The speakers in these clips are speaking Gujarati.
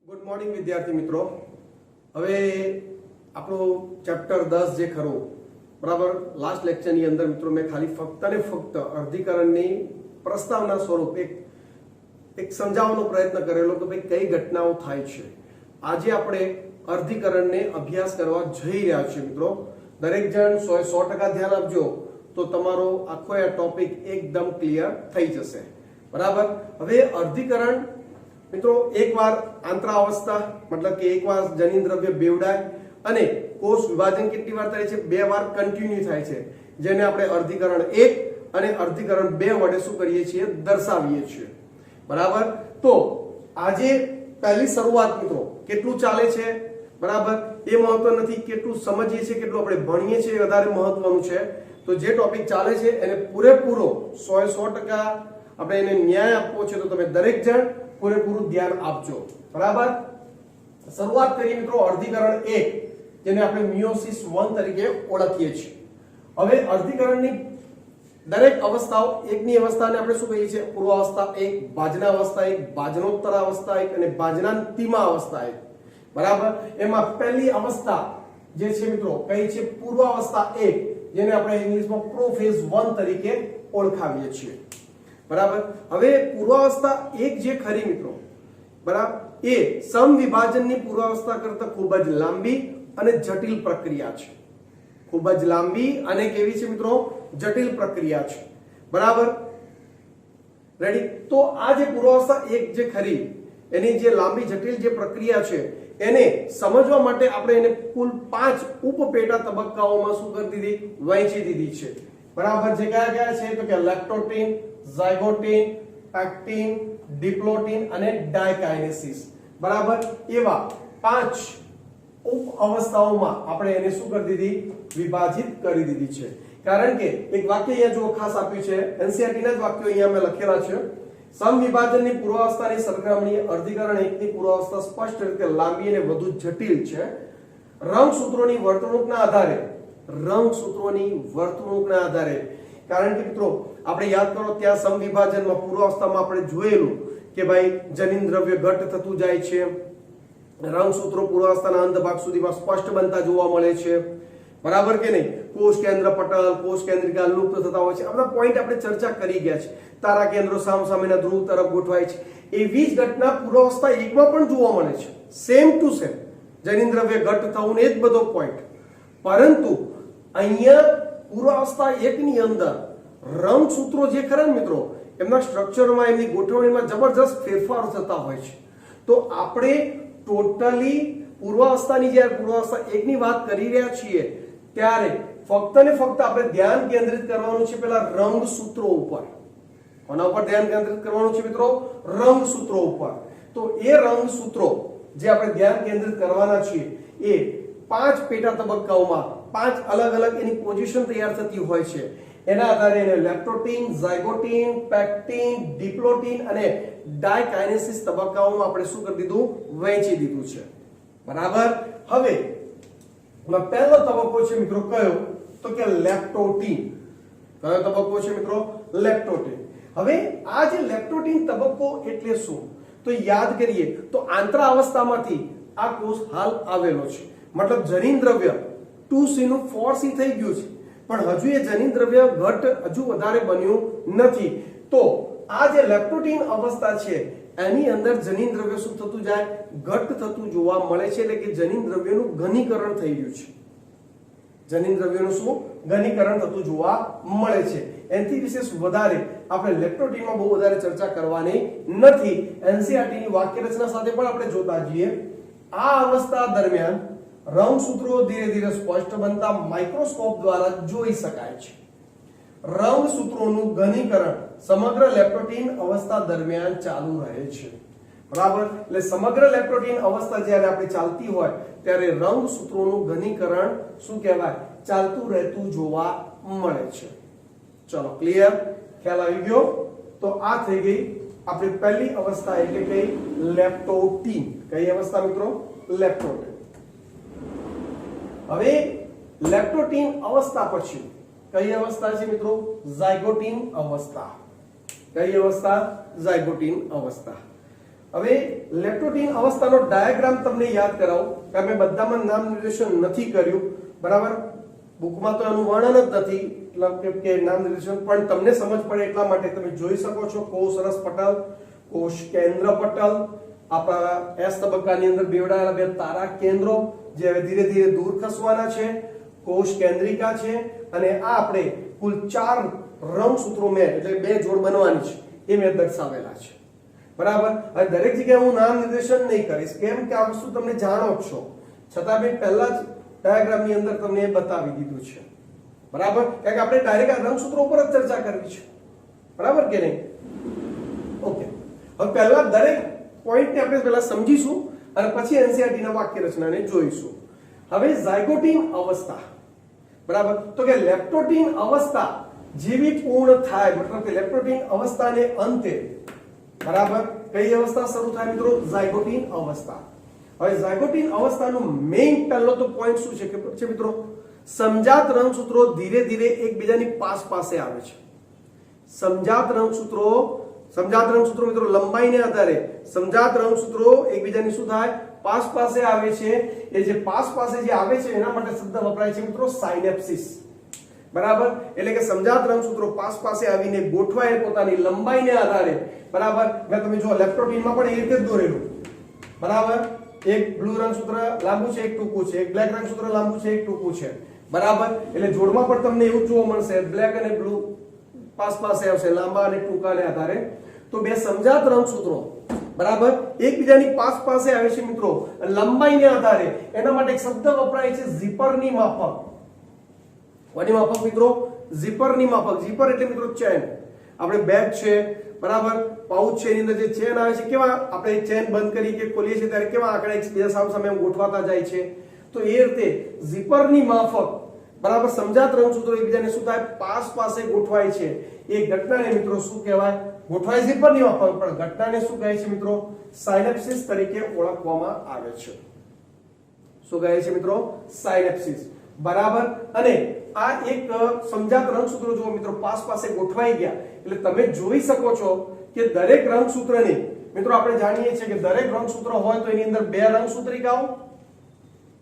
ગુડ મોર્નિંગ વિદ્યાર્થી મિત્રો. હવે આપણો ચેપ્ટર 10 જે ખરો બરાબર લાસ્ટ લેક્ચરની અંદર મિત્રો મેં ખાલી ફક્ત ને ફક્ત અર્ધીકરણની પ્રસ્તાવના સ્વરૂપ એક સમજાવવાનો પ્રયત્ન કરેલો કે ભાઈ કઈ ઘટનાઓ થાય છે. આજે આપણે અર્ધીકરણને અભ્યાસ કરવા જઈ રહ્યા છીએ મિત્રો. દરેક જણ 100% ધ્યાન આપજો તો તમારો આખો આ ટોપિક એકદમ ક્લિયર થઈ જશે. બરાબર. હવે અર્ધીકરણ મિત્રો એકવાર આંતરાવસ્થા મતલબ કે એકવાર જનીનદ્રવ્ય બેવડાય અને કોષ વિભાજન કેટલી વાર થાય છે? 2 વાર કન્ટિન્યુ થાય છે, જેને આપણે અર્ધીકરણ 1 અને અર્ધીકરણ 2 વડે શું કરીએ છીએ? દર્શાવીએ છીએ. બરાબર. તો આજે પહેલી શરૂઆત મિત્રો કેટલું ચાલે છે બરાબર એ મહત્વ નથી, કેટલું સમજીએ છીએ કેટલું આપણે ભણીએ છીએ એ વધારે મહત્વનું છે. તો જે ટોપિક ચાલે છે એને પૂરેપૂરો 100% આપણે એને ન્યાય આપવો છે, તો તમે દરેક જણ પૂરેપૂરું ધ્યાન આપજો. બરાબર. શરૂઆત કરીએ મિત્રો અર્ધીકરણ 1 જેને આપણે મિયોસિસ 1 તરીકે ઓળખીએ છીએ. હવે અર્ધીકરણની દરેક અવસ્થાઓ, એકની અવસ્થાને આપણે શું કહીએ છીએ? પૂર્વાવસ્થા 1, ભાજના અવસ્થા 1, ભાજનોત્તર અવસ્થા 1 અને ભાજનાંતિમા અવસ્થા 1. બરાબર. એમાં પહેલી અવસ્થા જે છે મિત્રો કઈ છે? પૂર્વાવસ્થા 1 જેને આપણે ઇંગ્લિશમાં પ્રોફેઝ 1 તરીકે ઓળખાવીએ છીએ. બરાબર. હવે પૂર્વાવસ્થા 1 જે ખરી મિત્રો બરાબર એ સમવિભાજનની પૂર્વાવસ્થા કરતા ખૂબ જ લાંબી અને જટિલ પ્રક્રિયા છે. ખૂબ જ લાંબી અને કેવી છે મિત્રો? જટિલ પ્રક્રિયા છે. બરાબર. રેડી. તો આ જે પૂર્વાવસ્થા 1 જે ખરી એની જે લાંબી જટિલ જે પ્રક્રિયા છે એને સમજવા માટે આપણે એને કુલ 5 ઉપપેટા તબક્કાઓમાં શું કરી દીધી? વહેંચી દીધી છે. બરાબર. જે કયા કયા છે? તો કે લેક્ટોટીન, ઝાયગોટીન, પેક્ટીન, ડિપ્લોટીન અને ડાયકાઇનેસિસ. બરાબર. એવા 5 ઉપ અવસ્થાઓમાં આપણે એને શું કરી દીધી? વિભાજિત કરી દીધી છે. કારણ કે એક વાક્ય અહીંયા જો ખાસ આપ્યું છે, એનસીઈઆરટી ના જ વાક્યો અહીંયા મેં લખેલા છે. સમવિભાજનની પૂર્વાવસ્થાની સરખામણીએ અર્ધીકરણ 1 ની પૂર્વાવસ્થા સ્પષ્ટ રીતે લાંબી અને વધુ જટિલ છે. રંગસૂત્રોની વર્તણૂકના આધારે કારણ કે મિત્રો આપણે યાદ કરો ત્યાં સમવિભાજનમાં પૂર્વાવસ્થામાં આપણે જોયેલું કે ભાઈ જનીનદ્રવ્ય ઘટ થતું જાય છે, રંગસૂત્રો પૂર્વાવસ્થાના અંત ભાગ સુધીમાં સ્પષ્ટ બનતા જોવા મળે છે. બરાબર કે નહીં? કોષ કેન્દ્ર પટલ, કોષ કેન્દ્રિકા લુપ્ત થતા હોય છે. આ બધા પોઈન્ટ આપણે ચર્ચા કરી ગયા છે. તારા કેન્દ્રો સામસામેના ધ્રુવ તરફ ગોઠવાય છે. એવી જ ઘટના પૂર્વાવસ્થા 1 માં પણ જોવા મળે છે. સેમ ટુ સેમ જનીનદ્રવ્ય ઘટ થવું એ જ બધો પોઈન્ટ. પરંતુ અહીંયા પૂર્વાવસ્થા 1 ની અંદર રંગસૂત્રો જે ખરા મિત્રો એમના સ્ટ્રક્ચરમાં, એમની ગોઠવણીમાં જબરજસ્ત ફેરફારો થતા હોય છે. તો આપણે ટોટલી પૂર્વાવસ્થાની જ્યારે પૂર્વાવસ્થા 1 ની વાત કરી રહ્યા છીએ ત્યારે ફક્ત ને ફક્ત આપણે ધ્યાન કેન્દ્રિત કરવાનું છે પેલા રંગસૂત્રો ઉપર. કોના ઉપર ધ્યાન કેન્દ્રિત કરવાનું છે મિત્રો? રંગસૂત્રો ઉપર. તો એ રંગસૂત્રો જે આપણે ધ્યાન કેન્દ્રિત કરવાના છીએ એ 5 પેટા તબક્કાઓમાં 5 અલગ અલગ એની પોઝિશન તૈયાર થતી હોય છે. એના આધારે એને લેક્ટોટીન, ઝાયગોટીન, પેક્ટીન, ડિપ્લોટીન અને ડાયકાઇનેસિસ તબક્કાઓમાં આપણે શું કરી દીધું? વહેંચી દીધું છે. બરાબર. હવે પહેલો તબક્કો છે મિત્રો કયો? તો કે લેક્ટોટીન. કયો તબક્કો છે મિત્રો? લેક્ટોટીન. હવે આ જે લેક્ટોટીન તબક્કો એટલે શું? તો યાદ કરીએ તો આંતરાવસ્થામાંથી આ કોષ હાલ આવેલો છે. મતલબ જનીનદ્રવ્ય 2C નું 4C થઈ ગયું છે, પણ હજુ એ જનીનદ્રવ્ય ઘટ હજુ વધારે બન્યું નથી. તો આ જે લેક્ટોટીન અવસ્થા છે એની અંદર જનીનદ્રવ્ય શું થતું જાય? ઘટ થતું જોવા મળે છે. એટલે કે જનીનદ્રવ્યનું ઘનીકરણ થઈ રહ્યું છે. જનીનદ્રવ્યનું શું? ઘનીકરણ થતું જોવા મળે છે. એનાથી વિશેષ વધારે આપણે લેક્ટોટીનમાં બહુ વધારે ચર્ચા કરવાની નથી. એનસીઈઆરટી ની વાક્ય રચના સાથે પણ આપણે જોતા જઈએ. આ અવસ્થા દરમિયાન રંગસૂત્રો ધીરે ધીરે સ્પષ્ટ બનતા માઇક્રોસ્કોપ દ્વારા જોઈ શકાય છે. રંગસૂત્રોનું ઘનીકરણ સમગ્ર લેક્ટોટીન અવસ્થા દરમિયાન ચાલુ રહે છે. બરાબર. એટલે સમગ્ર લેક્ટોટીન અવસ્થા જ્યારે આપણી ચાલતી હોય ત્યારે રંગસૂત્રોનું ઘનીકરણ શું કહેવાય? ચાલતું રહેતું જોવા મળે છે. ચલો ક્લિયર? ખ્યાલ આવી ગયો? તો આ થઈ ગઈ આપણી પહેલી અવસ્થા એટલે કે લેક્ટોટીન. કઈ અવસ્થા મિત્રો? લેક્ટોટીન. હવે લેક્ટોટીન અવસ્થા પછી કઈ અવસ્થા છે મિત્રો? ઝાયગોટીન અવસ્થા. કઈ અવસ્થા? ઝાયગોટીન અવસ્થા. હવે લેપ્ટોટીન અવસ્થાનો ડાયાગ્રામ તમને યાદ કરાવું કે મેં બધામાં નામ નિર્દેશન નથી કર્યું, બરાબર? બુકમાં તો એનું વર્ણન જ નથી, એટલે કે નામ નિર્દેશન, પણ તમને સમજ પડે એટલા માટે તમે જોઈ શકો છો કોષ રસ પટલ, કોષ કેન્દ્ર પટલ, આપણા એસ તબક્કાની અંદર બેવડાયેલા બે તારા કેન્દ્રો જે હવે ધીરે ધીરે દૂર ખસવાના છે, કોષ કેન્દ્રિકા છે, અને આ આપણે કુલ 4 રંગસૂત્રો મેં એટલે 2 જોડ બનવાની છે એ મેં દર્શાવેલા છે, બરાબર? હવે દરેક જગ્યાએ હું નામ નિર્દેશન નહીં કરીશ, કેમ કે આ વસ્તુ તમને જાણો જ છો, છતાં મેં પહેલા જ ડાયાગ્રામની અંદર તમને એ બતાવી દીધું છે, બરાબર? કારણ કે આપણે ડાયરેક્ટ આ રંગસૂત્રો ઉપર જ ચર્ચા કરવી છે, બરાબર કે નહીં? ઓકે, હવે પહેલા દરેક પોઈન્ટને આપણે પહેલા સમજીશું અને પછી એનસીઈઆરટી ના વાક્ય રચનાને જોઈશું. હવે ઝાયગોટીન અવસ્થા, બરાબર? તો કે લેપ્ટોટીન અવસ્થા જેવી પૂર્ણ થાય, મતલબ કે લેપ્ટોટીન અવસ્થાને અંતે, બરાબર, કઈ અવસ્થા શરૂ થાય મિત્રો? ઝાયગોટીન અવસ્થા. હવે ઝાયગોટીન અવસ્થાનો મેઇન પહેલો તો પોઈન્ટ શું છે કે મિત્રો, સમજાત રંગસૂત્રો ધીરે ધીરે એકબીજાની પાસે આવે છે. સમજાત રંગસૂત્રો મિત્રો લંબાઈને આધારે સમજાત રંગસૂત્રો એકબીજાની શું થાય? પાસે આવે છે. એ જે પાસે જે આવે છે એના માટે શબ્દ વપરાય છે મિત્રો સાયનેપ્સિસ, બરાબર? એટલે કે સમજાત રંગસૂત્રો પાસે આવીને ગોઠવાય પોતાની લંબાઈને આધારે, બરાબર? મેં તમે જો લેપ્ટોટીનમાં પણ એ રીતે જ દોરેલું, બરાબર? એક બ્લુ રંગસૂત્ર લાંબુ છે, એક ટૂંકું છે, એક બ્લેક રંગસૂત્ર લાંબુ છે, એક ટૂંકું છે, બરાબર? એટલે જોડમાં પણ તમને એવું જોવા મળશે, બ્લેક અને બ્લુ પાસે આવશે, લાંબા અને ટૂંકાને આધારે. તો બે સમજાત રંગસૂત્રો, બરાબર, એકબીજાની પાસે આવે છે મિત્રો લંબાઈને આધારે. એના માટે એક શબ્દ વપરાય છે ઝીપરની માફક. કોની માફક મિત્રો? ઝીપરની માફક. ઝીપર એટલે મિત્રો ચેન. આપણે બેગ છે, બરાબર, પાઉચ છે, એની અંદર જે ચેન આવે છે, કેવા આપણે ચેન બંધ કરી કે ખોલીએ છીએ ત્યારે કેવા આંકડા એકબીજા સામે ગોઠવાતા જાય છે. તો એ રીતે ઝીપરની માફક, બરાબર, સમજાત રંગસૂત્રો એકબીજાને શું થાય? પાસે ગોઠવાય છે. એ ઘટનાને મિત્રો શું કહેવાય? ગોઠવાય ઝીપરની માફક, પણ ઘટનાને શું કહે છે મિત્રો? સાયનેપ્સિસ તરીકે ઓળખવામાં આવે છે. શું કહે છે મિત્રો? સાયનેપ્સિસ, બરાબર? અને આ એક સમજાત રંગસૂત્રો જો મિત્રો પાસે ગોઠવાઈ ગયા એટલે તમે જોઈ શકો છો કે દરેક રંગસૂત્રને મિત્રો આપણે જાણીએ છીએ કે દરેક રંગસૂત્ર હોય તો એની અંદર 2 રંગસૂત્રિકાઓ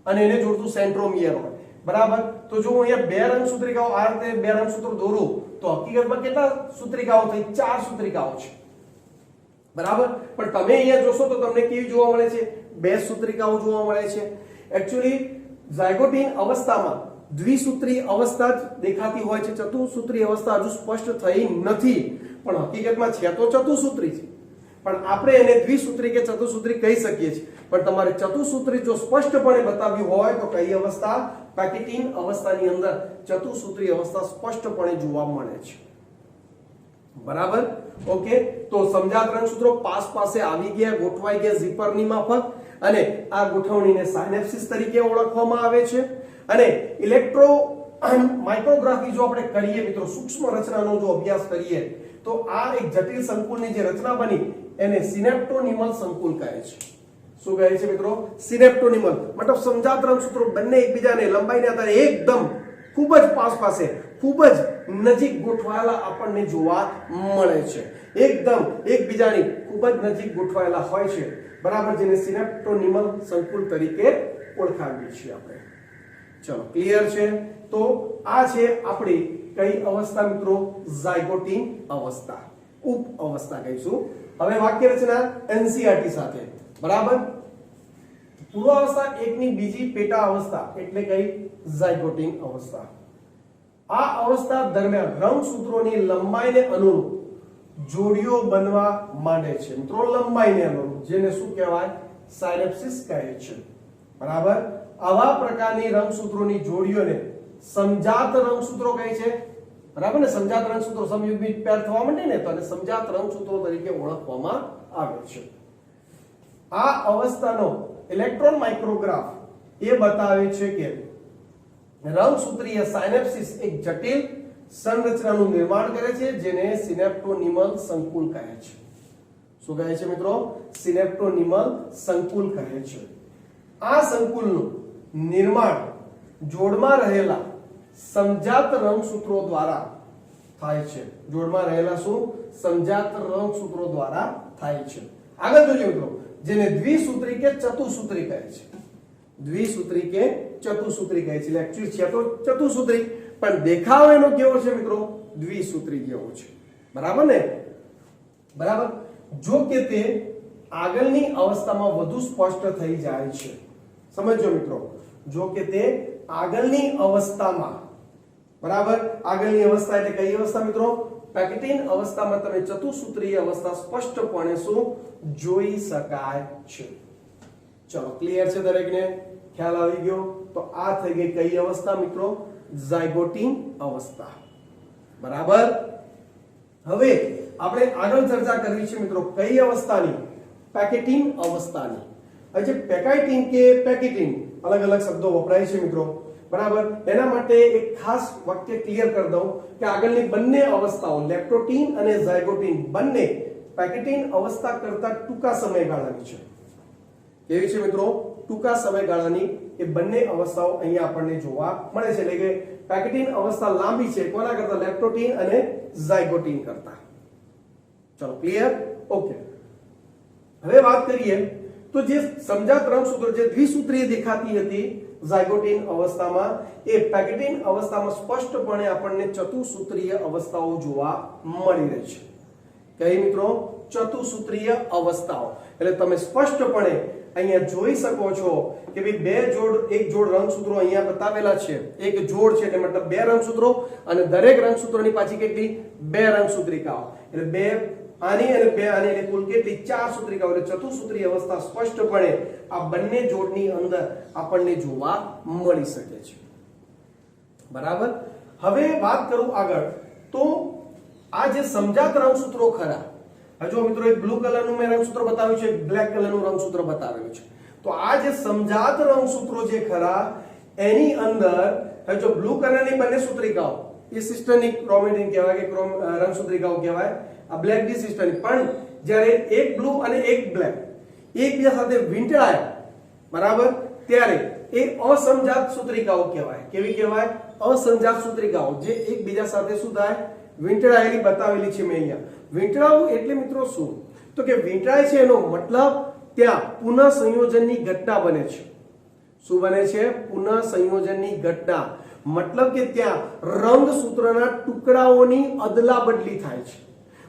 અને એને જોડતું સેન્ટ્રોમિયર હોય, બરાબર? તો જો હું અહીંયા 2 રંગસૂત્રિકાઓ આ રીતે 2 રંગસૂત્રો દોરું તો હકીકતમાં કેટલા સૂત્રિકાઓ થઈ? 4 સૂત્રિકાઓ છે, બરાબર? પણ તમે અહીંયા જોશો તો તમને કેવી જોવા મળે છે? 2 સૂત્રિકાઓ જોવા મળે છે. એકચ્યુઅલી ઝાયગોટીન અવસ્થામાં દ્વિસૂત્રી અવસ્થા જ દેખાતી હોય છે, ચતુસૂત્રી અવસ્થા હજુ સ્પષ્ટ થઈ નથી, પણ હકીકતમાં છે તો ચતુસૂત્રી છે, પણ આપણે એને દ્વિસૂત્રી કે ચતુસૂત્રી કહી શકીએ છીએ. પણ તમારે ચતુસૂત્રી જો સ્પષ્ટપણે બતાવ્યું હોય તો કઈ અવસ્થા? પેક્ટિન અવસ્થાની અંદર ચતુસૂત્રી અવસ્થા સ્પષ્ટપણે જોવા મળે છે, બરાબર? ઓકે, તો સમજાત રંગસૂત્રો પાસે આવી ગયા, ગોઠવાઈ ગયા ઝીપરની માફક, અને આ ગોઠવણીને સાયનેપ્સિસ તરીકે ઓળખવામાં આવે છે. અને ઇલેક્ટ્રો માઇક્રોગ્રાફી જો આપણે કરીએ મિત્રો, સૂક્ષ્મ રચનાનો જો અભ્યાસ કરીએ તો આ એક જટિલ સંકુલની જે રચના બની એને સિનેપ્ટોનિમલ સંકુલ કહે છે. શું કહે છે મિત્રો? સિનેપ્ટોનિમલ. મતલબ સમજાત રંગસૂત્રો બંને એકબીજાને લંબાઈને આધારે એકદમ ખૂબ જ પાસે ખૂબ જ નજીક ગોઠવાયેલા આપણને જોવા મળે છે. એકદમ એકબીજાની ખૂબ જ નજીક ગોઠવાયેલા હોય છે, બરાબર, જેને સિનેપ્ટોનિમલ સંકુલ તરીકે ઓળખાવીએ છીએ આપણે. ચલો, ક્લિયર છે? તો આ છે આપણી કઈ અવસ્થા મિત્રો? ઝાયગોટીન અવસ્થા, ઉપ અવસ્થા કહીશું. હવે વાક્ય રચના એનસીઈઆરટી સાથે, બરાબર? પૂર્વાવસ્થા 1 ની બીજી પેટા અવસ્થા એટલે કઈ? ઝાયગોટીન અવસ્થા. આ અવસ્થા દરમિયાન રંગસૂત્રોની લંબાઈને અનુરૂપ જોડીઓ બનવા માંડે છે મિત્રો, લંબાઈને અનુરૂપ, જેને શું કહેવાય? સાયનેપ્સિસ કહે છે, બરાબર? આવા પ્રકારની રંગસૂત્રોની જોડીઓને સમજાત રંગસૂત્રો કહે છે, બરાબર ને? સમજાત રંગસૂત્રો સમયુગ્મિત પેર થવા માંડે ને તો એને સમજાત રંગસૂત્રો તરીકે ઓળખવામાં આવે છે. આ અવસ્થાનો ઇલેક્ટ્રોન માઇક્રોગ્રાફ એ બતાવે છે કે રંગસૂત્રીય સાયનેપ્સિસ એક જટિલ સંરચનાનું નિર્માણ કરે છે જેને સિનેપ્ટોનિમલ સંકુલ કહે છે. શું કહે છે મિત્રો? સિનેપ્ટોનિમલ સંકુલ કહે છે. આ સંકુલનું નિર્માણ જોડમાં રહેલા સમજાત રંગસૂત્રો દ્વારા થાય છે. જોડમાં રહેલા શું? સમજાત રંગસૂત્રો દ્વારા થાય છે. આગળ જોજો મિત્રો, જેને દ્વિસૂત્રી કે ચતુસૂત્રી કહે છે. દ્વિસૂત્રી કે ચતુસૂત્રી કહે છે. એટલે એક્ચ્યુઅલી છે તો ચતુસૂત્રી, પણ દેખાવ એનો કેવો છે મિત્રો? દ્વિસૂત્રી જેવો છે. બરાબર ને? બરાબર. જો કે તે આગળની અવસ્થામાં વધુ સ્પષ્ટ થઈ જાય છે. સમજો મિત્રો, જો કે તે આગળની અવસ્થામાં, બરાબર, આગળની અવસ્થા એટલે કઈ અવસ્થા મિત્રો? પેક્ટિન અવસ્થામાં તમે ચતુસૂત્રીય અવસ્થા સ્પષ્ટપણે શું જોઈ શકાય છે. ચલો, ક્લિયર છે દરેકને? ખ્યાલ આવી ગયો? તો આ થઈ ગઈ કઈ અવસ્થા મિત્રો? ઝાયગોટિન અવસ્થા. બરાબર. હવે આપણે આગળ ચર્ચા કરવી છે મિત્રો કઈ અવસ્થાની? પેકેટિન અવસ્થાની. હવે જે પેકાઇટિન કે પેકેટિન અલગ અલગ શબ્દો વપરાય છે મિત્રો. બરાબર. એના માટે એક ખાસ વાક્ય ક્લિયર કરી દઉં કે આગળની બંને અવસ્થાઓ લેપ્ટોટિન અને ઝાયગોટિન બંને પેકેટિન અવસ્થા કરતા ટૂંકા સમયગાળાની છે. કેવી છે મિત્રો? ટૂંકા સમયગાળાની એ બંને અવસ્થાઓ અહીંયા આપણને જોવા મળે છે. એટલે કે પેકેટિન અવસ્થા લાંબી છે કોના કરતા? લેપ્ટોટિન અને ઝાયગોટિન કરતા. ચલો, ક્લિયર? ઓકે. હવે વાત કરીએ તો જે સમજાત રંગસૂત્રો જે દ્વિસૂત્રીય દેખાતી હતી ઝાયગોટિન અવસ્થામાં, એ પેકેટિન અવસ્થામાં સ્પષ્ટપણે આપણને ચતુસૂત્રીય અવસ્થાઓ જોવા મળી રહી છે. કઈ મિત્રો? ચતુસૂત્રીય અવસ્થાઓ. એટલે તમે સ્પષ્ટપણે અહીંયા જોઈ શકો છો કે ભાઈ બે જોડ, એક જોડ રંગસૂત્રો અહીંયા બતાવેલા છે. એક જોડ છે એટલે મતલબ બે રંગસૂત્રો, અને દરેક રંગસૂત્રોની પાછી કેટલી? બે રંગસૂત્રિકાઓ. એટલે બે આની અને બે આની, એટલે કુલ કેટલી? 4 સૂત્રિકાઓ. એટલે ચતુસૂત્રીય અવસ્થા સ્પષ્ટપણે આ બંને જોડની અંદર આપણને જોવા મળી શકે છે. બરાબર. હવે વાત કરું આગળ તો આ જે સમજાત રંગસૂત્રો ખરા, જો મિત્રો એક બ્લુ કલરનું મેં રંગસૂત્ર બતાવ્યું છે, એક બ્લેક કલરનું રંગસૂત્ર બતાવેલું છે. તો આ જે સમજાત રંગસૂત્રો જે ખરા એની અંદર જો બ્લુ કલરની બંને સૂત્રિકાઓ એ સિસ્ટરની ક્રોમેટિન કહેવાય કે રંગસૂત્રિકાઓ કહેવાય. આ બ્લેક ડી સિસ્ટરની. પણ જ્યારે એક બ્લુ અને એક બ્લેક એકબીજા સાથે વીંટળાય, બરાબર, ત્યારે એ અસમજાત સૂત્રિકાઓ કહેવાય. કેવી કહેવાય? અસમજાત સૂત્રિકાઓ, જે એકબીજા સાથે શું થાય? વીંટળાયેલી બતાવેલી છે મેં અહીંયા. વીંટળાવું એટલે મિત્રો શું? તો કે વીંટળાય છે એનો મતલબ ત્યાં પુનઃ સંયોજનની ઘટના બને છે. શું બને છે? પુનઃ સંયોજનની ઘટના. મતલબ કે ત્યાં રંગસૂત્રના ટુકડાઓની અદલા બદલી થાય છે.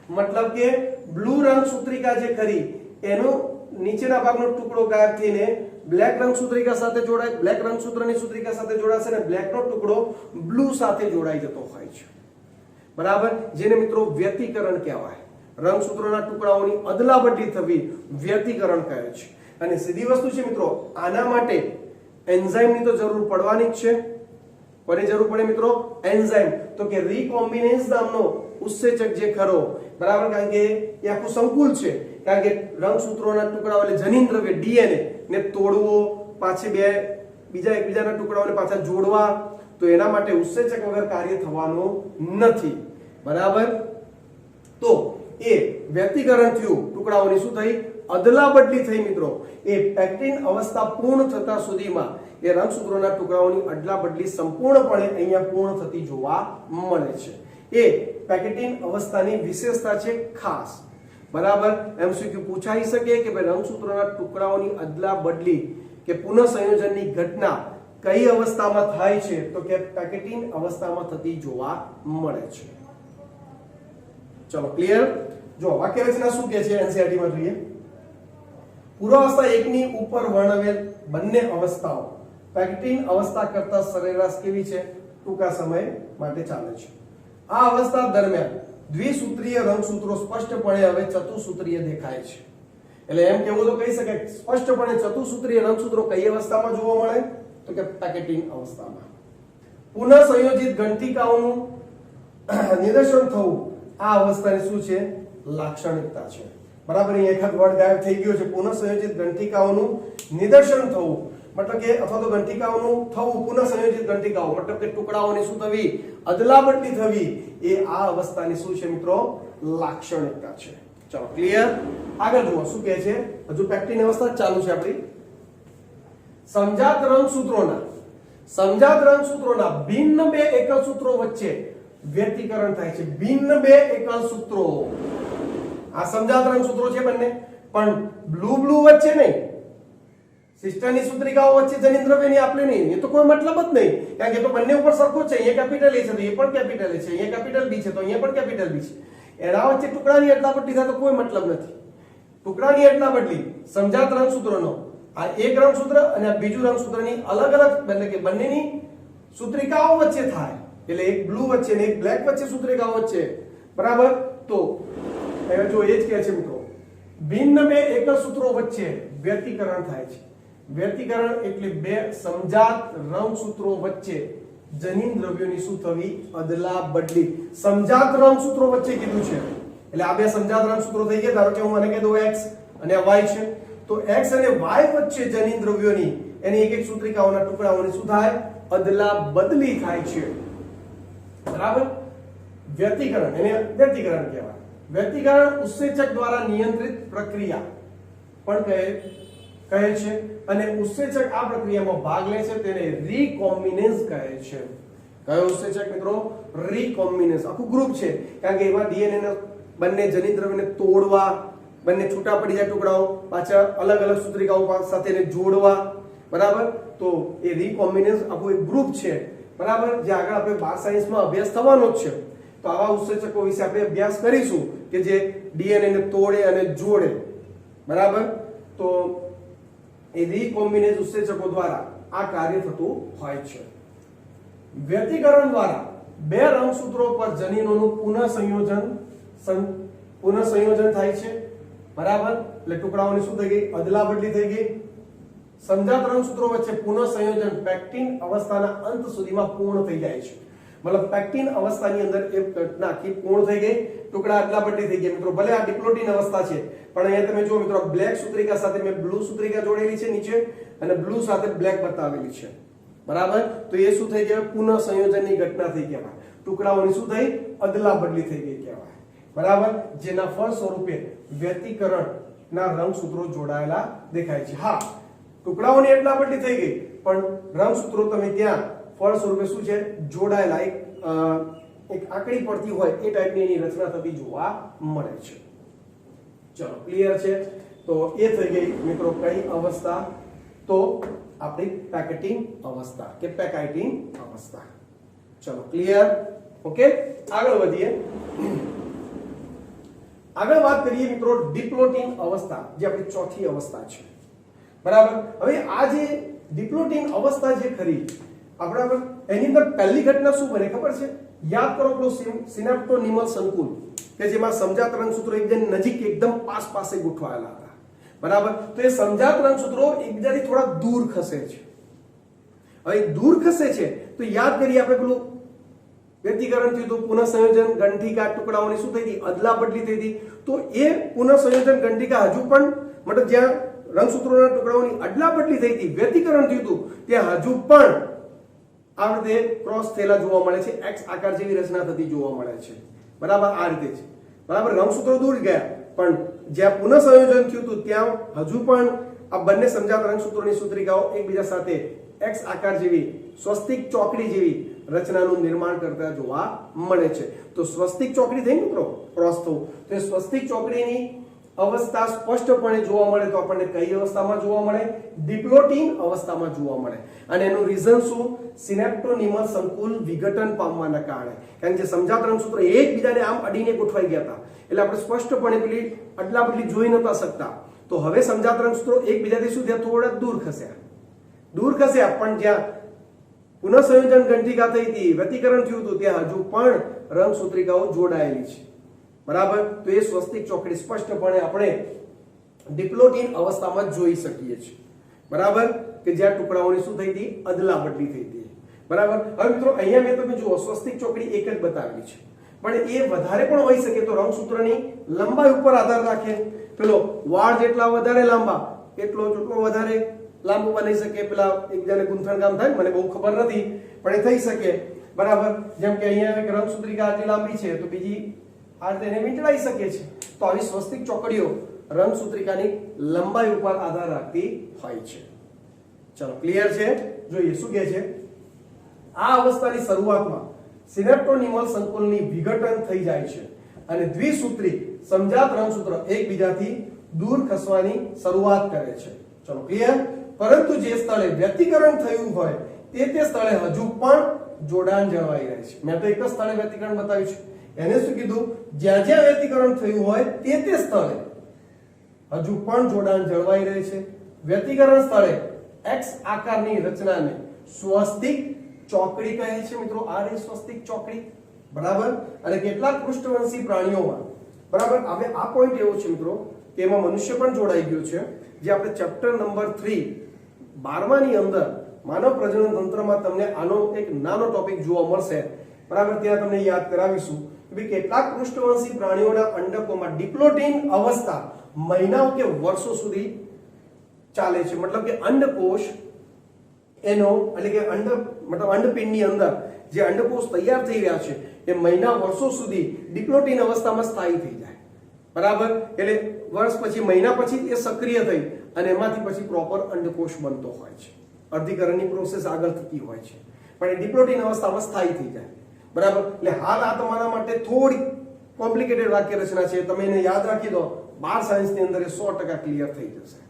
મતલબ કે બ્લુ રંગસૂત્રિકા જે ખરી એનો નીચેના ભાગનો ટુકડો ગાયબ થઈને બ્લેક રંગસૂત્રિકા સાથે જોડાય, બ્લેક રંગસૂત્રની સૂત્રિકા સાથે જોડાશે અને બ્લેકનો ટુકડો બ્લુ સાથે જોડાઈ જતો હોય છે. બરાબર. જેને મિત્રો વ્યતિકરણ કહેવાય. રંગસૂત્રોના ટુકડાઓની અદલા બદલી થવી વ્યતિકરણ કહે છે. અને સીધી વસ્તુ છે મિત્રો, આના માટે એન્ઝાઇમની તો જરૂર પડવાની જ છે. કોની જરૂર પડે મિત્રો? એન્ઝાઇમ. તો કે રીકોમ્બિનેઝ નામનો ઉત્સેચક જે ખરો, બરાબર, કારણ કે એ આખું સંકુલ છે. કારણ કે રંગસૂત્રોના ટુકડાઓ એટલે જનીન દ્રવ્ય ડીએનએ ને તોડવો, પાછી બીજા એકબીજાના ટુકડાઓને પાછા જોડવા, તો એના માટે ઉત્સેચક વગર કાર્ય થવાનું નથી. બરાબર. તો એ વ્યતિકરણ થયું, ટુકડાઓની શું થઈ? અદલા બદલી થઈ મિત્રો. એ પેક્ટિન અવસ્થા પૂર્ણ થતા સુધીમાં એ રંગસૂત્રોના ટુકડાઓની અદલા બદલી સંપૂર્ણપણે અહીંયા પૂર્ણ થતી જોવા મળે છે. એ પેકેટિન અવસ્થાની વિશેષતા છે ખાસ. બરાબર. એમસીક્યુ પૂછાઈ શકે કે ભાઈ રંગસૂત્રોના ટુકડાઓની અદલા બદલી કે પુનઃ સંયોજનની ઘટના કઈ અવસ્થામાં થાય છે? તો કે પેકેટિન અવસ્થામાં થતી જોવા મળે છે. ચલો, ક્લિયર? જો વાક્ય રચના શું કહે છે એનસીઈઆરટી માં જોઈએ. પૂર્વાવસ્થા 1 ની ઉપર વર્ણવેલ બંને અવસ્થાઓ પેકેટિન અવસ્થા કરતા સરેરાશ કેવી છે? ટૂંકા સમય માટે ચાલે છે. આ અવસ્થા દરમિયાન દ્વિસૂત્રીય રંગસૂત્રો સ્પષ્ટપણે હવે ચતુસૂત્રીય દેખાય છે. એટલે એમ કેવું તો કહી શકાય સ્પષ્ટપણે ચતુસૂત્રીય રંગસૂત્રો કઈ અવસ્થામાં જોવા મળે? તો કે પેકેટિન અવસ્થામાં. પુનઃ સંયોજિત ઘંટિકાઓનું નિદર્શન થવું આ અવસ્થાની શું છે? લાક્ષણિકતા છે. બરાબર. અહીં એકાદ વર્ડ ગાયબ થઈ ગયો છે. પુનઃ સંયોજિત ઘંટિકાઓનું નિદર્શન થવું મતલબ કે અથવા તો ઘંટિકાઓનું થવું, પુનઃ સંયોજિત ઘંટિકાઓ મતલબ કે ટુકડાઓની શું થવી? અદલા બદલી થવી. એ આ અવસ્થાની શું છે મિત્રો? લાક્ષણિકતા છે. ચલો, ક્લિયર? આગળ જુઓ શું કહે છે. હજુ પેક્ટિન અવસ્થા ચાલુ છે આપણી. સમજાત રંગસૂત્રોના ભિન્ન બે એકલ સૂત્રો વચ્ચે વ્યતિકરણ થાય છે. ભિન્ન બે એકલ સૂત્રો. આ સમજાત રંગસૂત્રો છે બંને, પણ બ્લુ બ્લુ વચ્ચે નહીં, સિસ્ટરની સૂત્રિકાઓ વચ્ચે જનિન્દ્રવ્યની આપલે નહીં, એ તો કોઈ મતલબ જ નહીં, કારણ કે તો બંને ઉપર સરખો છે, અહીંયા કેપિટલ એ છે તો એ પણ કેપિટલ એ છે, અહીંયા કેપિટલ બી છે તો અહીંયા પણ કેપિટલ બી છે, એના વચ્ચે ટુકડાની અદલાબદલી થાય તો કોઈ મતલબ નથી. ટુકડાની અદલાબદલી સમજાત રંગસૂત્રનો આ એક રંગસૂત્ર અને આ બીજું રંગસૂત્રની અલગ અલગ એટલે કે બંનેની સૂત્રિકાઓ વચ્ચે થાય, એટલે એક બ્લુ વચ્ચે ને એક બ્લેક વચ્ચે સૂત્રિકાઓ વચ્ચે, બરાબર. તો હવે જો એ જ કહે છે મિત્રો, ભિન્ન બે એકલ સૂત્રો વચ્ચે વ્યતિકરણ થાય છે. વ્યતિકરણ એટલે બે સમજાત રંગસૂત્રો વચ્ચે જનીન દ્રવ્યોની શું થવી? અદલાબદલી. સમજાત રંગસૂત્રો વચ્ચે કીધું છે એટલે આ બે સમજાત રંગસૂત્રો થઈ ગયા. ધારો કે હું આને કહી દઉં x અને y છે, તો x અને y વચ્ચે જનીન દ્રવ્યોની એની એક એક સૂત્રિકાઓના ટુકડાઓની શું થાય? અદલાબદલી થાય છે, બરાબર. વ્યતિકરણ એને વ્યતિકરણ કહેવાય. વ્યતિકરણ ઉત્સેચક દ્વારા નિયંત્રિત પ્રક્રિયા પણ કહે છે અને ઉત્સેચક આ પ્રક્રિયામાં ભાગ લે છે તેને રીકોમ્બિનેન્સ કહે છે. કયો ઉત્સેચક મિત્રો? રીકોમ્બિનેન્સ. આખું ગ્રુપ છે, કારણ કે એમાં ડીએનએ ના બંને જનીન દ્રવ્યને તોડવા, બંને છૂટા પડી જાય ટુકડાઓ, પાછા અલગ અલગ સૂત્રિકાઓ સાથે એને જોડવા, બરાબર. તો એ રીકોમ્બિનેન્સ આખું એક ગ્રુપ છે, બરાબર, જે આગળ આપણે 12 સાયન્સમાં અભ્યાસ થવાનો જ છે. તો આવા ઉત્સેચકો વિશે આપણે અભ્યાસ કરીશું કે જે ડીએનએ ને તોડે અને જોડે, બરાબર. તો એ રીકોમ્બિનેઝ ઉત્સેચકો દ્વારા આ કાર્ય થતું હોય છે. વ્યતિકરણ દ્વારા બે રંગસૂત્રો પર જનીનોનું પુનઃ સંયોજન થાય છે, બરાબર. એટલે ટુકડાઓની શું થઈ ગઈ? અદલાબદલી થઈ ગઈ. સમજાત રંગસૂત્રો વચ્ચે પુનઃ સંયોજન પેક્ટિન અવસ્થાના અંત સુધીમાં પૂર્ણ થઈ જાય છે. મતલબ પેક્ટિન અવસ્થાની અંદર એ ઘટના આખી પૂર્ણ થઈ ગઈ, ટુકડા અદલાબદલી થઈ ગયા. મિત્રો ભલે આ ડિપ્લોટિન અવસ્થા છે, પણ અહીંયા તમે જો મિત્રો, બ્લેક સૂત્રિકા સાથે મેં બ્લુ સૂત્રિકા જોડેલી છે નીચે અને બ્લુ સાથે બ્લેક બતાવેલી છે, બરાબર. તો એ શું થઈ ગયા? પુનઃ સંયોજનની ઘટના થઈ કહેવાય. ટુકડાઓની શું થઈ? અદલાબદલી થઈ ગઈ કહેવાય, બરાબર. જેના ફળ સ્વરૂપે વ્યતિકરણના રંગસૂત્રો જોડાયેલા દેખાય છે. હા, ટુકડાઓની અદલાબદલી થઈ ગઈ, પણ રંગસૂત્રો તમે ત્યાં ફળ સ્વરૂપે શું છે? જોડાયેલા. એક આંકડી પડતી હોય એ ટાઈપની એની રચના થતી જોવા મળે છે. ચલો, ક્લિયર છે? તો એ થઈ ગઈ મિત્રો કઈ અવસ્થા? તો આપણી પેકેટિંગ અવસ્થા કે પેકાઇટિન અવસ્થા. ચલો, ક્લિયર? ઓકે, આગળ વધીએ. આગળ વાત કરીએ મિત્રો ડિપ્લોટિન અવસ્થા, જે આપણી ચોથી અવસ્થા છે, બરાબર. હવે આ જે ડિપ્લોટિન અવસ્થા જે ખરી આપણા એની અંદર પહેલી ઘટના શું બને ખબર છે? યાદ કરો પેલું સિનેપ્ટોનિમલ સંકુલ કે જેમાં સમજાત રંગસૂત્રો એકદમ નજીક એકદમ પાસે ગોઠવાયેલા હતા, બરાબર. તો એ સમજાત રંગસૂત્રો એકબીજાથી થોડા દૂર ખસે છે. હવે દૂર ખસે છે તો યાદ કરીએ આપણે પેલું વ્યતિકરણ થયું હતું, પુનઃ સંયોજન ગંઠિકા ટુકડાઓની શું થઈ હતી? અદલાબદલી થઈ હતી. તો એ પુનઃ સંયોજન ગંઠિકા હજુ પણ મતલબ જ્યાં રંગસૂત્રોના ટુકડાઓની અદલાબદલી થઈ હતી, વ્યતિકરણ થયું હતું, ત્યાં હજુ પણ આ રીતે ક્રોસ થયેલા જોવા મળે છે, એક્સ આકાર જેવી રચના થતી જોવા મળે છે, બરાબર. આ રીતે છે, બરાબર. રંગસૂત્રો દૂર ગયા, પણ જ્યાં પુનઃ સંયોજન થયું હતું ત્યાં હજુ પણ આ બંને સમજાત રંગસૂત્રોની સૂત્રિકાઓ એકબીજા સાથે એક્સ આકાર જેવી સ્વસ્તિક ચોકડી જેવી રચનાનું નિર્માણ કરતા જોવા મળે છે. તો સ્વસ્તિક ચોકડી થઈ મિત્રો, ક્રોસ થવું. તો એ સ્વસ્તિક ચોકડીની અવસ્થા સ્પષ્ટપણે જોવા મળે તો આપણને કઈ અવસ્થામાં જોવા મળે? ડિપ્લોટિન અવસ્થામાં જોવા મળે. અને એનું રીઝન શું? સિનેપ્ટોનિમલ સંકુલ વિઘટન પામવાના કારણે. કારણ કે સમજાત રંગસૂત્રો એકબીજાને આમ અડીને ગોઠવાઈ ગયા હતા, એટલે આપણે સ્પષ્ટપણે પેલી અદલાબદલી જોઈ નતા શકતા. તો હવે સમજાત રંગસૂત્રો એકબીજાથી શું થયા? થોડા દૂર ખસ્યા, પણ જ્યાં પુનઃ સંયોજન ગંઠિકા થઈ હતી, વ્યતિકરણ થયું હતું, ત્યાં હજુ પણ રંગસૂત્રિકાઓ જોડાયેલી છે, બરાબર. તો એ સ્વસ્તિક ચોકડી સ્પષ્ટપણે આપણે ડિપ્લોટિન અવસ્થામાં જોઈ શકીએ છીએ, બરાબર, કે જ્યાં ટુકડાઓની શું થઈ હતી? અદલાબદલી થઈ હતી, બરાબર. હવે મિત્રો અહીંયા મેં તમે જુઓ સ્વસ્તિક ચોકડી એક જ બતાવેલી છે, પણ એ વધારે પણ હોઈ શકે. તો રંગસૂત્રની લંબાઈ ઉપર આધાર રાખે. પેલો વાળ જેટલા વધારે લાંબા એટલો વધારે લાંબુ બની શકે. પેલા એકબીજાને ગુંથણ કામ થાય, મને બહુ ખબર નથી, પણ એ થઈ શકે, બરાબર. જેમ કે અહીંયા એક રંગસૂત્રિકા આટલી લાંબી છે તો બીજી આ રીતે એને વીંટળાઈ શકે છે. તો આવી સ્વસ્તિક ચોકડીઓ રંગસૂત્રિકાની લંબાઈ ઉપર આધાર રાખતી હોય છે. ચલો, ક્લિયર છે? જોઈએ શું કહે છે. આ અવસ્થાની શરૂઆતમાં સિનેપ્ટોનિમલ સંકુલની વિઘટન થઈ જાય છે અને દ્વિસૂત્રી સમજાત રંગસૂત્ર એકબીજાથી દૂર ખસવાની શરૂઆત કરે છે. ચલો ક્લિયર. પરંતુ જે સ્થળે વ્યતિકરણ થયું હોય તે સ્થળે હજુ પણ જોડાણ જળવાઈ રહે છે. મેં તો એક જ સ્થળે વ્યતિકરણ બતાવ્યું છે. એને શું કીધું? જ્યાં જ્યાં વ્યતિકરણ થયું હોય તે સ્થળે હજુ પણ જોડાણ જળવાઈ રહે છે. વ્યતિકરણ સ્થળે એક્સ આકારની રચનાને સ્વસ્તિક ચોકડી કહે છે મિત્રો. આ રહી સ્વસ્તિક ચોકડી, બરાબર. અને કેટલાક પૃષ્ઠવંશી પ્રાણીઓમાં, બરાબર, હવે આ પોઈન્ટ એવો છે મિત્રો કે એમાં મનુષ્ય પણ જોડાઈ ગયો છે, જે આપણે ચેપ્ટર નંબર 3 12માની અંદર માનવ પ્રજનન તંત્રમાં તમને આનો એક નાનો ટોપિક જોવા મળશે, બરાબર. ત્યાં તમને યાદ કરાવીશું કે કેટલાક પૃષ્ઠવંશી પ્રાણીઓના અંડકોમાં ડિપ્લોટીન અવસ્થા મહિનાઓ કે વર્ષો સુધી ચાલે છે. મતલબ કે અંડકોષ એનો એટલે કે અંડપિંડની અંદર જે અંડકોષ તૈયાર થઈ રહ્યા છે એ મહિના વર્ષો સુધી ડિપ્લોટીન અવસ્થામાં સ્થાયી થઈ જાય, બરાબર. એટલે વર્ષ પછી, મહિના પછી એ સક્રિય થઈ અને એમાંથી પછી પ્રોપર અંડકોષ બનતો હોય છે. અર્ધીકરણની પ્રોસેસ આગળ થતી હોય છે, પણ એ ડિપ્લોટીન અવસ્થામાં સ્થાયી થઈ જાય, બરાબર. એટલે હાલ આ તમારા માટે થોડી કોમ્પ્લિકેટેડ વાક્ય રચના છે, તમે એને યાદ રાખી દો. 12 સાયન્સની અંદર એ 100% ક્લિયર થઈ જશે.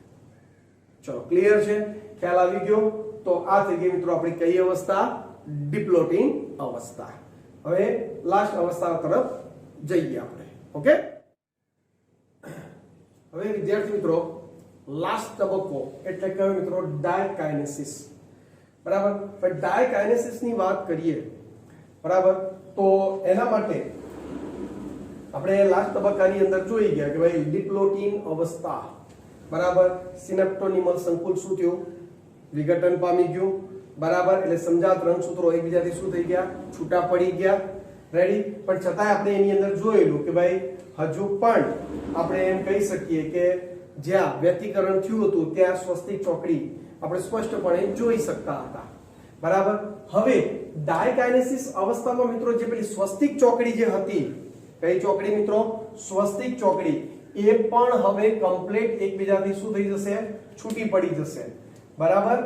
ચલો ક્લિયર છે, ખ્યાલ આવી ગયો. તો આ થઈ ગઈ મિત્રો આપણી કઈ અવસ્થા? ડિપ્લોટીન અવસ્થા. હવે લાસ્ટ અવસ્થા તરફ જઈએ આપણે. ઓકે, હવે વિદ્યાર્થી મિત્રો લાસ્ટ તબક્કો એટલે કયો મિત્રો? ડાયકાઇનેસિસ, બરાબર. પણ ડાયકાઇનેસિસ ની વાત કરીએ, બરાબર, તો એના માટે આપણે લાસ્ટ તબક્કાની અંદર જોઈ ગયા કે ભાઈ ડિપ્લોટીન અવસ્થા, બરાબર. સિનેપ્ટોનિમલ સંકુલ શું થયું? વિઘટન પામી ગયું, બરાબર. એટલે સમજાત રંગસૂત્રો એકબીજાથી શું થઈ ગયા? છૂટા પડી ગયા. રેડી. પણ છતાંય આપણે એની અંદર જોયેલું કે ભાઈ હજુ પણ આપણે એમ કહી શકીએ કે જ્યાં વ્યતિકરણ થયું હતું ત્યાં સ્વસ્તિક ચોકડી આપણે સ્પષ્ટપણે જોઈ શકતા હતા, બરાબર. હવે ડાયકાઇનેસિસ અવસ્થામાં મિત્રો જે પેલી સ્વસ્તિક ચોકડી જે હતી, કઈ ચોકડી મિત્રો? સ્વસ્તિક ચોકડી, એ પણ હવે કમ્પ્લીટ એકબીજાથી શું થઈ જશે? છૂટી પડી જશે, બરાબર.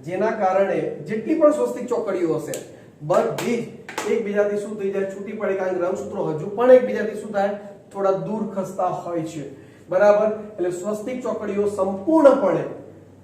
જેના કારણે જેટલી પણ સ્વસ્તિક ચોકડીઓ હશે બધી જ એકબીજાથી શું થઈ જાય? છૂટી પડે. કારણ કે રંગસૂત્રો હજુ પણ એકબીજાથી શું થાય? થોડા દૂર ખસતા હોય છે, બરાબર. એટલે સ્વસ્તિક ચોકડીઓ સંપૂર્ણપણે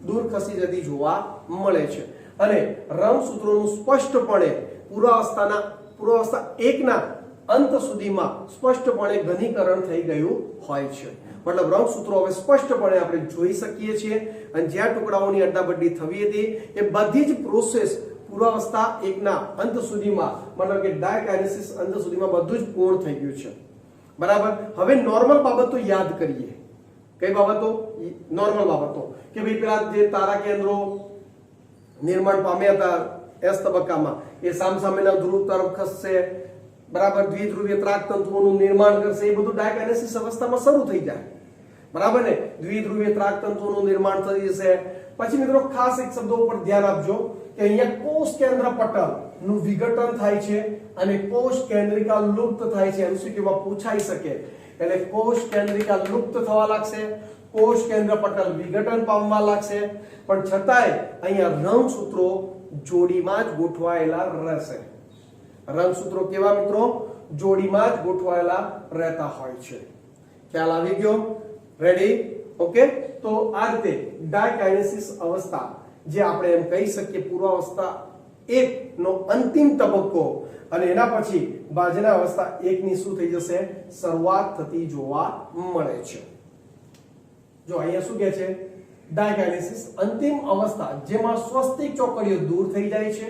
દૂર ખસી જતી જોવા મળે છે અને રંગસૂત્રોનું સ્પષ્ટપણે પૂર્વાવસ્થા 1 ના અંત સુધીમાં સ્પષ્ટપણે ઘનીકરણ થઈ ગયું હોય છે. મતલબ રંગસૂત્રો હવે સ્પષ્ટપણે આપણે જોઈ શકીએ છીએ અને જ્યાં ટુકડાઓની અદલાબદલી થવી હતી એ બધી જ પ્રોસેસ પૂર્વાવસ્થા 1 ના અંત સુધીમાં, મતલબ કે ડાયકાઇનેસિસ અંત સુધીમાં બધું જ પૂર્ણ થઈ ગયું છે, બરાબર. હવે નોર્મલ બાબતો યાદ કરીએ. કઈ બાબતો? નોર્મલ બાબતો કે ભાઈ પેલા જે તારા કેન્દ્રો નિર્માણ પામ્યા હતા એસ તબક્કામાં એ સામસામેના ધ્રુવ તરફ ખસશે, બરાબર. દ્વિધ્રુવીય ત્રાકતંતુઓનું નિર્માણ કરશે. એ બધું ડાયકાઇનેસિસ અવસ્થામાં શરૂ થઈ જાય, બરાબર ને. દ્વિધ્રુવીય ત્રાકતંતુઓનું નિર્માણ થઈ જશે. પછી મિત્રો ખાસ એક શબ્દ ઉપર ધ્યાન આપજો કે અહીંયા કોષ કેન્દ્ર પટલ નું વિઘટન થાય છે અને કોષ કેન્દ્રિકા લુપ્ત થાય છે. એમસીક્યુમાં પૂછાઈ શકે. એટલે કોષ કેન્દ્રિકા લુપ્ત થવા લાગશે, કોષ કેન્દ્ર પટલ વિઘટન પામવા લાગશે, પણ છતાંય અહીંયા રંગસૂત્રો જોડીમાં જ ગોઠવાયેલા રહેશે. રંગસૂત્રો કેવા મિત્રો? જોડીમાં જ ગોઠવાયેલા રહેતા હોય છે. ખ્યાલ આવી ગયો? રેડી? ઓકે. તો આ રીતે ડાયકાઇનેસિસ અવસ્થા જે આપણે એમ કહી શકીએ પૂર્વાવસ્થા 1 નો અંતિમ તબક્કો અને એના પછી બાજના અવસ્થા 1 ની શું થઈ જશે? શરૂઆત થતી જોવા મળે છે. જો અહીંયા શું કહે છે? ડાયકાઇનેસિસ અંતિમ અવસ્થા જેમાં સ્વસ્તિક ચોકડીઓ દૂર થઈ જાય છે.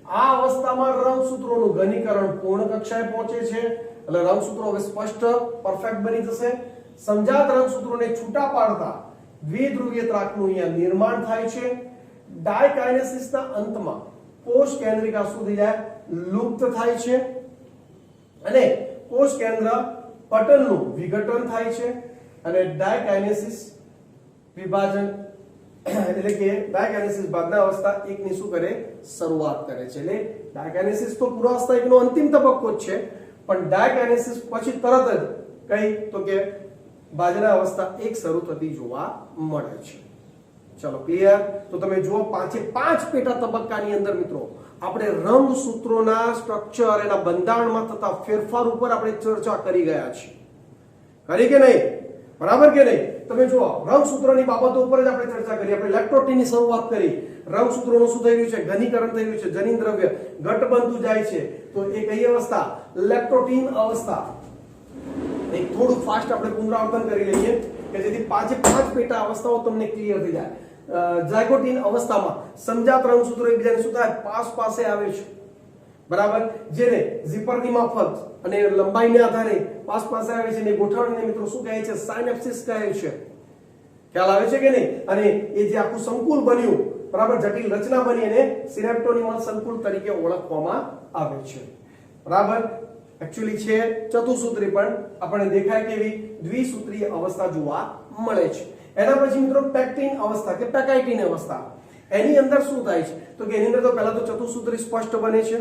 આ અવસ્થામાં રંગસૂત્રોનું ઘનીકરણ પૂર્ણ કક્ષાએ પહોંચે છે. એટલે રંગસૂત્રો હવે સ્પષ્ટ પરફેક્ટ બની જશે. સમજાત રંગસૂત્રોને છૂટા પાડતા દ્વિધ્રુવીય ત્રાકનું અહીંયા નિર્માણ થાય છે. ડાયકાઇનેસિસના અંતમાં કોષ કેન્દ્રિકા શું થઈ જાય? લુપ્ત થાય છે અને કોષ કેન્દ્ર પટલનું વિઘટન થાય છે અને ડાયકાઇનેસિસ વિભાજન એટલે કે ડાયકાઇનેસિસ બાદના અવસ્થા 1 ની શું કરે? શરૂઆત કરે છે. એટલે ડાયકાઇનેસિસ તો પૂર્વાવસ્થા 1 નો અંતિમ તબક્કો જ છે, પણ ડાયકાઇનેસિસ પછી તરત જ કઈ તો કે બાજના અવસ્થા 1 શરૂ થતી જોવા મળે છે. ચલો ક્લિયર? તો તમે જુઓ 5 પેટા તબક્કાની અંદર મિત્રો આપણે રંગસૂત્રોના સ્ટ્રક્ચર એના બંધારણમાં થતા ફેરફાર ઉપર આપણે ચર્ચા કરી ગયા છીએ. કરી કે નહીં? બરાબર કે નહીં? તમે જુઓ રંગસૂત્રોની બાબતો ઉપર જ આપણે ચર્ચા કરી, આપણે લેક્ટોટીનની શરૂઆત કરી, રંગસૂત્રોનું શું થઈ રહ્યું છે? ઘનીકરણ થઈ રહ્યું છે, જનીન દ્રવ્ય ઘટ બનતું જાય છે, તો એ કઈ અવસ્થા? લેક્ટોટીન અવસ્થા. એક થોડું ફાસ્ટ આપણે પુનરાવર્તન કરી લઈએ કે જેથી પાંચે પાંચ પેટા અવસ્થાઓ તમને ક્લિયર થઈ જાય. ઝાયગોટીન અવસ્થામાં સમજાત રંગસૂત્રો એકબીજાને શું થાય? પાસે આવે છે, બરાબર, જેને ઝીપરની માફક અને લંબાઈને આધારે પાસે આવે છે, અને ગોઠવણીને મિત્રો શું કહે છે? સાયનેપ્સિસ કહે છે. ખ્યાલ આવે છે કે નહીં? અને એ જે આખું સંકુલ બન્યું, બરાબર, જટિલ રચના બની, અને સિનેપ્ટોનિમલ સંકુલ તરીકે ઓળખવામાં આવે છે. બરાબર, એક્ચ્યુઅલી છે ચતુસૂત્રી, પણ આપણને દેખાય કેવી? દ્વિસૂત્રીય અવસ્થા જોવા મળે છે. એના પછી મિત્રો પેક્ટીન અવસ્થા કે પેકાઇટીન અવસ્થા. એની અંદર શું થાય છે? તો કે એની અંદર તો પહેલા તો ચતુસૂત્રી સ્પષ્ટ બને છે,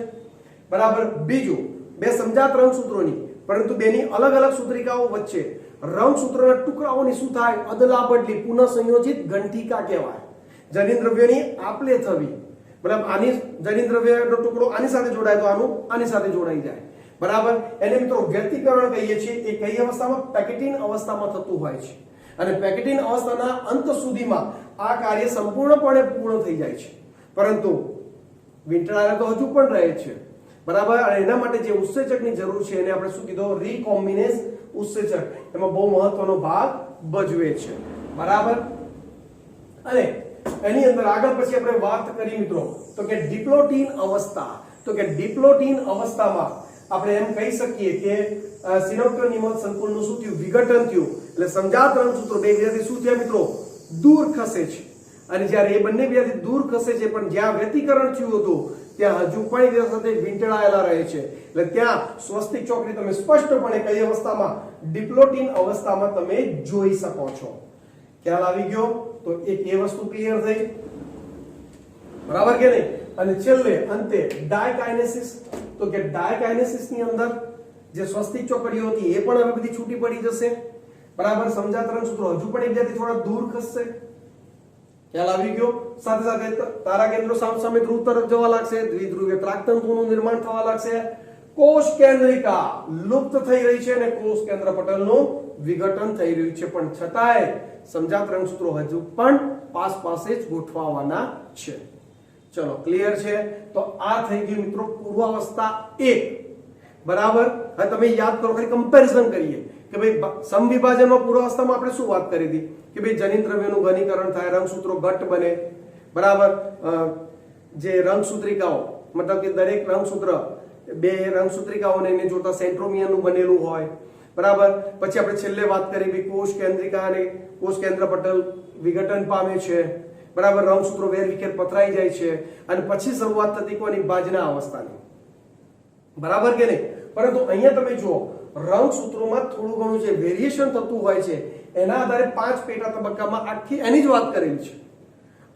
બરાબર. બીજું, બે સમજાત રંગસૂત્રોની પરંતુ બેની અલગ અલગ સૂત્રિકાઓ વચ્ચે રંગસૂત્રોના ટુકડાઓની શું થાય? અદલા બદલી, પુનઃ સંયોજિત ગંઠિકા કહેવાય. જનીન દ્રવ્યોની આપલે થવી, બરાબર. આની જનીન દ્રવ્યનો ટુકડો આની સાથે જોડાય તો આનું આની સાથે જોડાઈ જાય, બરાબર. એને મિત્રો વ્યક્તિકરણ કહીએ છીએ. એ કઈ અવસ્થામાં? પેકેટીન અવસ્થામાં થતું હોય છે, અને પેકેટીન અવસ્થાના અંત સુધીમાં આ કાર્ય સંપૂર્ણપણે પૂર્ણ થઈ જાય છે, પરંતુ વીંટળાયેલા તો હજુ પણ રહે છે, બરાબર. અને એના માટે જે ઉત્સેચકની જરૂર છે એને આપણે શું કીધું? રીકોમ્બિનેસ ઉત્સેચક. એમાં બહુ મહત્વનો ભાગ ભજવે છે, બરાબર. અને એની અંદર આગળ પછી આપણે વાત કરી મિત્રો તો કે ડિપ્લોટીન અવસ્થા. તો કે ડિપ્લોટીન અવસ્થામાં આપણે એમ કહી શકીએ કે સિનેપ્ટોનિમલ સંકુલનું શું થયું? વિઘટન થયું. એટલે સમજાત રંગસૂત્રો બે બીજાથી શું થયા મિત્રો? દૂર ખસે છે. અને જ્યારે એ બંને બીજાથી દૂર ખસે છે, પણ જ્યાં વ્યતિકરણ થયું હતું ત્યાં હજુ પણ એકબીજા સાથે વીંટળાયેલા રહે છે. એટલે ત્યાં સ્વસ્તિક ચોકડી તમે સ્પષ્ટપણે કઈ અવસ્થામાં? ડિપ્લોટીન અવસ્થામાં તમે જોઈ શકો છો. ખ્યાલ આવી ગયો? તો એક એ વસ્તુ ક્લિયર થઈ, બરાબર કે નહીં? અને છેલ્લે અંતે ડાયકાઇનેસિસ. તો કે ડાયકાઇનેસિસ ની અંદર જે સ્વસ્તિક ચોકડીઓ હતી એ પણ હવે બધી છૂટી પડી જશે, બરાબર. સમજાત રંગસૂત્રો હજુ પણ એકબીજાથી થોડા દૂર ખસશે. ખ્યાલ આવી ગયો? સાથે સાથે તારા કેન્દ્રો સામસામે ધ્રુવ તરફ જવા લાગશે, દ્વિધ્રુવીય ત્રાકતંતુનું નિર્માણ થવા લાગશે, કોષ કેન્દ્રિકા લુપ્ત થઈ રહી છે, અને કોષ કેન્દ્ર પટલનું વિઘટન થઈ રહ્યું છે. પણ છતાંય સમજાત રંગસૂત્રો હજુ પણ પાસે જ ગોઠવાવાના છે. ચલો, ક્લિયર છે? તો આ થઈ ગયું મિત્રો પૂર્વાવસ્થા 1, બરાબર. હવે તમે યાદ કરો, ખાલી કમ્પેરિઝન કરીએ કે ભાઈ સમવિભાજનમાં પૂર્વાવસ્થામાં આપણે શું વાત કરી હતી કે ભાઈ જનીન દ્રવ્યોનું ઘનીકરણ થાય, રંગસૂત્રો ઘટ્ટ બને, બરાબર. જે રંગસૂત્રિકાઓ મતલબ કે દરેક રંગસૂત્ર બે રંગસૂત્રિકાઓને એને જોડતા સેન્ટ્રોમિયરનું બનેલું હોય, બરાબર. પછી આપણે છેલ્લે વાત કરી ભાઈ કોષ કેન્દ્રિકા અને કોષ કેન્દ્ર પટલ વિઘટન પામે છે, બરાબર. રંગસૂત્રો વેરવિખેર પથરાઈ જાય છે, અને પછી શરૂઆત થતી કોની? ભાજના અવસ્થાની, બરાબર કે નહીં? પરંતુ અહીંયા તમે જુઓ રંગસૂત્રોમાં થોડું ઘણું જે વેરિએશન થતું હોય છે એના આધારે 5 પેટા તબક્કામાં આખી એની જ વાત કરેલી છે.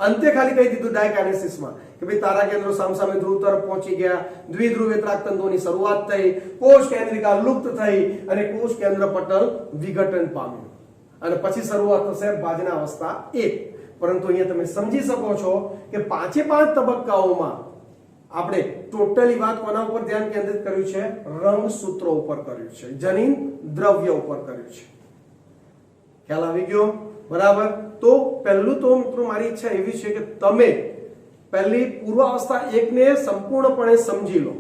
અંતે ખાલી કહી દીધું ડાયકાઇનેસિસમાં કે ભાઈ તારા કેન્દ્રો સામસામે ધ્રુવ તરફ પહોંચી ગયા, દ્વિધ્રુવીય ત્રાકતંતુઓની શરૂઆત થઈ, કોષ કેન્દ્રિકા લુપ્ત થઈ, અને કોષ કેન્દ્ર પટલ વિઘટન પામ્યું, અને પછી શરૂઆત થશે ભાજના અવસ્થા 1. પરંતુ અહીંયા તમે સમજી શકો છો કે પાંચે પાંચ તબક્કાઓમાં આપણે ટોટલી વાત કોના ઉપર ધ્યાન કેન્દ્રિત કર્યું છે? રંગસૂત્રો ઉપર કર્યું છે, જનીન દ્રવ્ય ઉપર કર્યું છે. ખ્યાલ આવી ગયો? બરાબર. તો પહેલું તો મિત્રો મારી ઈચ્છા એવી છે કે તમે પહેલી પૂર્વાવસ્થા 1 ને સંપૂર્ણપણે સમજી લો.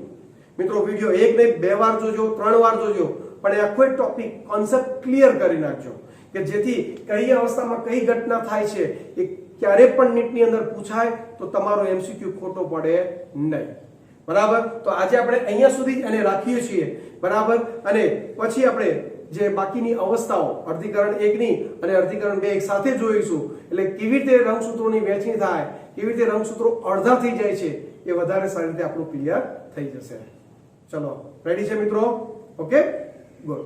મિત્રો વિડિયો 1 નહીં 2 વાર જોજો, 3 વાર જોજો, પણ એ આખો ટોપિક કોન્સેપ્ટ ક્લિયર કરી નાખજો કે જેથી કઈ અવસ્થામાં કઈ ઘટના થાય છે એ ક્યારે પણ નીટની અંદર પૂછાય તો તમારો એમસીક્યુ ખોટો પડે નહીં, બરાબર. તો આજે આપણે અહીંયા સુધી એને રાખીએ છીએ, બરાબર. અને પછી આપણે જે બાકીની અવસ્થાઓ અર્ધીકરણ 1 ની અને અર્ધીકરણ 2 એક સાથે જોઈશું. એટલે કેવી રીતે રંગસૂત્રોની વહેંચણી થાય, કેવી રીતે રંગસૂત્રો અડધા થઈ જાય છે, એ વધારે સારી રીતે આપણું ક્લિયર થઈ જશે. ચલો, રેડી છે મિત્રો? Okay, good.